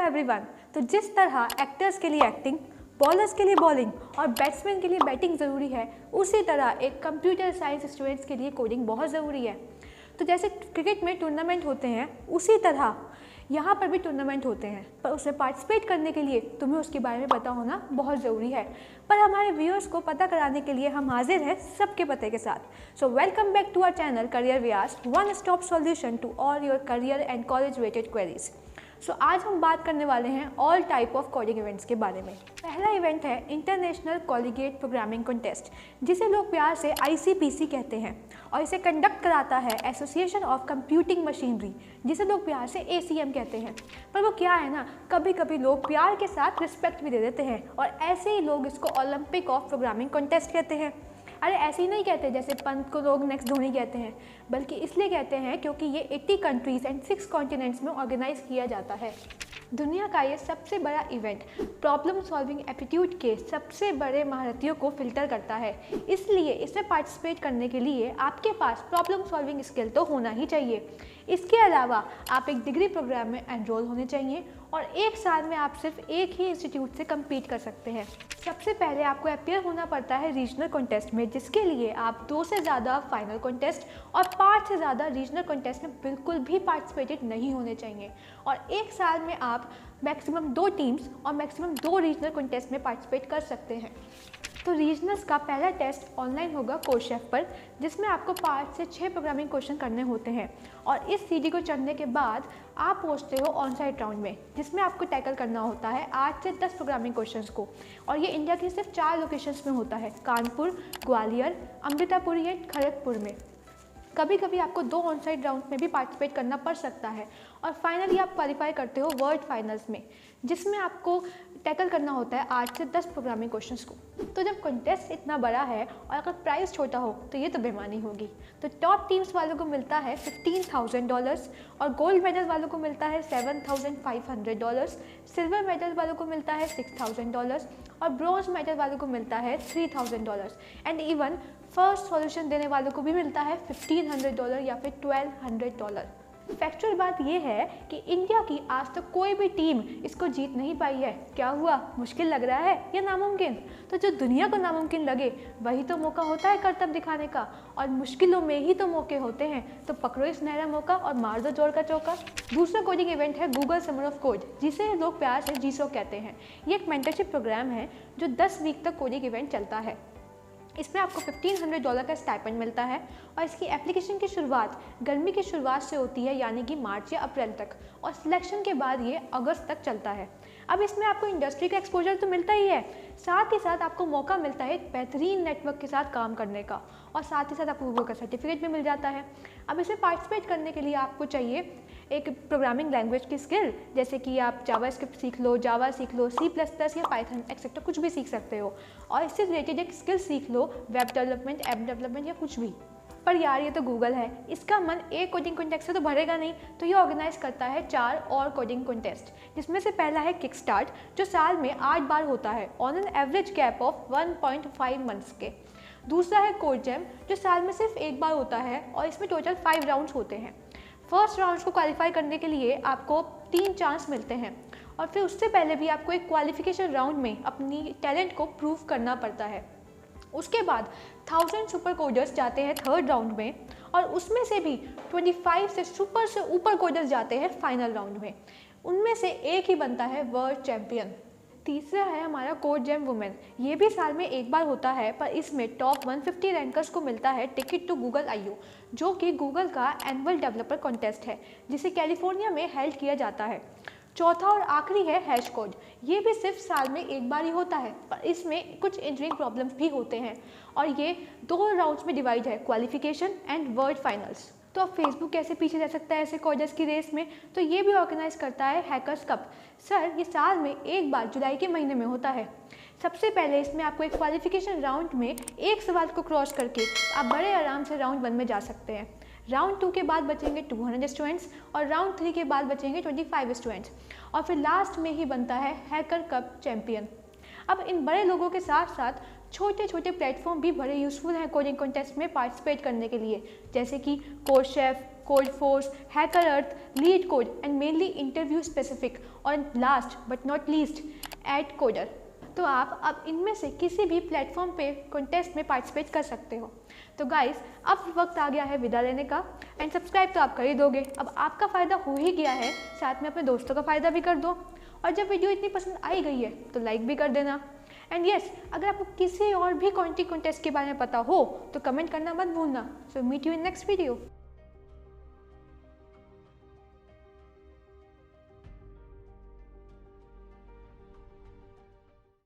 Everyone. तो जिस तरह एक्टर्स के लिए एक्टिंग, बॉलर्स के लिए बॉलिंग और बैट्समैन के लिए बैटिंग ज़रूरी है, उसी तरह एक कंप्यूटर साइंस स्टूडेंट्स के लिए कोडिंग बहुत ज़रूरी है। तो जैसे क्रिकेट में टूर्नामेंट होते हैं, उसी तरह यहाँ पर भी टूर्नामेंट होते हैं, पर उसमें पार्टिसिपेट करने के लिए तुम्हें उसके बारे में पता होना बहुत ज़रूरी है। पर हमारे व्यूअर्स को पता कराने के लिए हम हाजिर हैं सबके पते के साथ। So welcome back to our channel career Vyas, one stop solution to all your career and college related queries. So आज हम बात करने वाले हैं all type of coding events के बारे में। पहला इवेंट है इंटरनेशनल कॉलिगेट प्रोग्रामिंग कॉन्टेस्ट, जिसे लोग प्यार से ICPC कहते हैं, और इसे कंडक्ट कराता है एसोसिएशन ऑफ कंप्यूटिंग मशीनरी, जिसे लोग प्यार से ACM कहते हैं। पर वो क्या है ना, कभी कभी लोग प्यार के साथ रिस्पेक्ट भी दे देते हैं, और ऐसे ही लोग इसको ओलंपिक ऑफ प्रोग्रामिंग कॉन्टेस्ट कहते हैं। अरे ऐसे ही नहीं कहते जैसे पंत को लोग नेक्स्ट धोनी कहते हैं, बल्कि इसलिए कहते हैं क्योंकि ये 80 कंट्रीज़ एंड 6 कॉन्टिनेंट्स में ऑर्गेनाइज किया जाता है। दुनिया का ये सबसे बड़ा इवेंट प्रॉब्लम सॉल्विंग एप्टीट्यूड के सबसे बड़े महारथियों को फिल्टर करता है, इसलिए इसमें पार्टिसिपेट करने के लिए आपके पास प्रॉब्लम सॉल्विंग स्किल तो होना ही चाहिए। इसके अलावा आप एक डिग्री प्रोग्राम में एनरोल होने चाहिए, और एक साल में आप सिर्फ एक ही इंस्टीट्यूट से कम्पीट कर सकते हैं। सबसे पहले आपको अपीयर होना पड़ता है रीजनल कॉन्टेस्ट में, जिसके लिए आप 2 से ज़्यादा फाइनल कॉन्टेस्ट और 5 से ज़्यादा रीजनल कॉन्टेस्ट में बिल्कुल भी पार्टिसिपेटेड नहीं होने चाहिए। और एक साल में आप मैक्सिमम 2 टीम्स और मैक्सिमम 2 रीजनल कॉन्टेस्ट में पार्टिसिपेट कर सकते हैं। तो रीजनल्स का पहला टेस्ट ऑनलाइन होगा कोडशेफ पर, जिसमें आपको 5 से 6 प्रोग्रामिंग क्वेश्चन करने होते हैं, और इस सीढ़ी को चढ़ने के बाद आप पहुंचते हो ऑन साइट राउंड में, जिसमें आपको टैकल करना होता है 8 से 10 प्रोग्रामिंग क्वेश्चंस को। और ये इंडिया की सिर्फ 4 लोकेशंस में होता है, कानपुर, ग्वालियर, अमृतापुर या खड़गपुर में। कभी कभी आपको 2 ऑन साइड राउंड में भी पार्टिसिपेट करना पड़ सकता है, और फाइनली आप क्वालिफाई करते हो वर्ल्ड फाइनल्स में, जिसमें आपको टैकल करना होता है 8 से 10 प्रोग्रामिंग क्वेश्चंस को। तो जब कॉन्टेस्ट इतना बड़ा है और अगर प्राइस छोटा हो तो ये तो बेईमानी होगी। तो टॉप टीम्स वालों को मिलता है $15,000, और गोल्ड मेडल वालों को मिलता है $7,500, सिल्वर मेडल वालों को मिलता है $6,000, और ब्रॉन्ज मेडल वालों को मिलता है $3,000, एंड इवन फर्स्ट सॉल्यूशन देने वालों को भी मिलता है $1,500 या फिर $1,200। फैक्चुअल बात यह है कि इंडिया की आज तक कोई भी टीम इसको जीत नहीं पाई है। क्या हुआ, मुश्किल लग रहा है या नामुमकिन? तो जो दुनिया को नामुमकिन लगे वही तो मौका होता है करतब दिखाने का, और मुश्किलों में ही तो मौके होते हैं। तो पकड़ो इस नहरा मौका और मार दो जोर का चौका। दूसरा कोडिंग इवेंट है गूगल समर ऑफ कोड, जिसे लोग प्यार से GSOC कहते हैं। ये एक मेंटरशिप प्रोग्राम है जो 10 वीक तक कोडिंग इवेंट चलता है। इसमें आपको $1,500 का स्टाइपेंड मिलता है, और इसकी एप्लीकेशन की शुरुआत गर्मी की शुरुआत से होती है, यानी कि मार्च या अप्रैल तक, और सिलेक्शन के बाद ये अगस्त तक चलता है। अब इसमें आपको इंडस्ट्री का एक्सपोजर तो मिलता ही है, साथ ही साथ आपको मौका मिलता है एक बेहतरीन नेटवर्क के साथ काम करने का, और साथ ही साथ आपको गूगल का सर्टिफिकेट भी मिल जाता है। अब इसमें पार्टिसिपेट करने के लिए आपको चाहिए एक प्रोग्रामिंग लैंग्वेज की स्किल, जैसे कि आप जावास्क्रिप्ट सीख लो, जावा सीख लो, C++ या पाइथन एक्सेट्रा कुछ भी सीख सकते हो, और इससे रिलेटेड एक स्किल सीख लो, वेब डेवलपमेंट, ऐप डेवलपमेंट या कुछ भी। पर यार ये तो गूगल है, इसका मन एक कोडिंग कॉन्टेस्ट से तो भरेगा नहीं, तो ये ऑर्गेनाइज करता है 4 और कोडिंग कॉन्टेस्ट, जिसमें से पहला है किक स्टार्ट, जो साल में 8 बार होता है on an average gap of 1.5 months के। दूसरा है कोड जैम, जो साल में सिर्फ 1 बार होता है, और इसमें टोटल 5 राउंड्स होते हैं। फर्स्ट राउंड को क्वालिफाई करने के लिए आपको 3 चांस मिलते हैं, और फिर उससे पहले भी आपको एक क्वालिफिकेशन राउंड में अपनी टैलेंट को प्रूव करना पड़ता है। उसके बाद 1000 सुपर कोडर्स जाते हैं थर्ड राउंड में, और उसमें से भी 25 से ऊपर कोडर्स जाते हैं फाइनल राउंड में। उनमें से एक ही बनता है वर्ल्ड चैम्पियन। तीसरा है हमारा कोड जैम वुमेन, ये भी साल में 1 बार होता है, पर इसमें टॉप 150 रैंकर्स को मिलता है टिकट टू गूगल I/O, जो कि गूगल का एनुअल डेवलपर कॉन्टेस्ट है, जिसे कैलिफोर्निया में हेल्ड किया जाता है। चौथा और आखिरी है हैश कोड, ये भी सिर्फ साल में 1 बार ही होता है, पर इसमें कुछ इंजीनियरिंग प्रॉब्लम्स भी होते हैं, और ये 2 राउंड्स में डिवाइड है, क्वालिफिकेशन एंड वर्ल्ड फाइनल्स। तो अब फेसबुक कैसे पीछे रह सकता है ऐसे कोडर्स की रेस में? तो ये भी ऑर्गेनाइज करता है हैकर्स कप। सर ये साल में 1 बार जुलाई के महीने में होता है। सबसे पहले इसमें आपको एक क्वालिफिकेशन राउंड में एक सवाल को क्रॉस करके आप बड़े आराम से राउंड 1 में जा सकते हैं। राउंड 2 के बाद बचेंगे 200 स्टूडेंट्स, और राउंड 3 के बाद बचेंगे 25 स्टूडेंट्स, और फिर लास्ट में ही बनता है हैकर कप चैम्पियन। अब इन बड़े लोगों के साथ साथ छोटे छोटे प्लेटफॉर्म भी बड़े यूज़फुल हैं कोडिंग कॉन्टेस्ट में पार्टिसिपेट करने के लिए, जैसे कि CodeChef, Codeforces, HackerEarth, LeetCode and mainly interview specific, और last but not least AtCoder. तो आप अब इनमें से किसी भी प्लेटफॉर्म पे कॉन्टेस्ट में पार्टिसिपेट कर सकते हो। तो गाइस, अब वक्त आ गया है विदा लेने का, एंड सब्सक्राइब तो आप कर ही दोगे, अब आपका फ़ायदा हो ही गया है, साथ में अपने दोस्तों का फ़ायदा भी कर दो, और जब वीडियो इतनी पसंद आई गई है तो लाइक भी कर देना। एंड यस, अगर आपको किसी और भी कोडिंग कॉन्टेस्ट के बारे में पता हो तो कमेंट करना मत भूलना। So meet you in next video.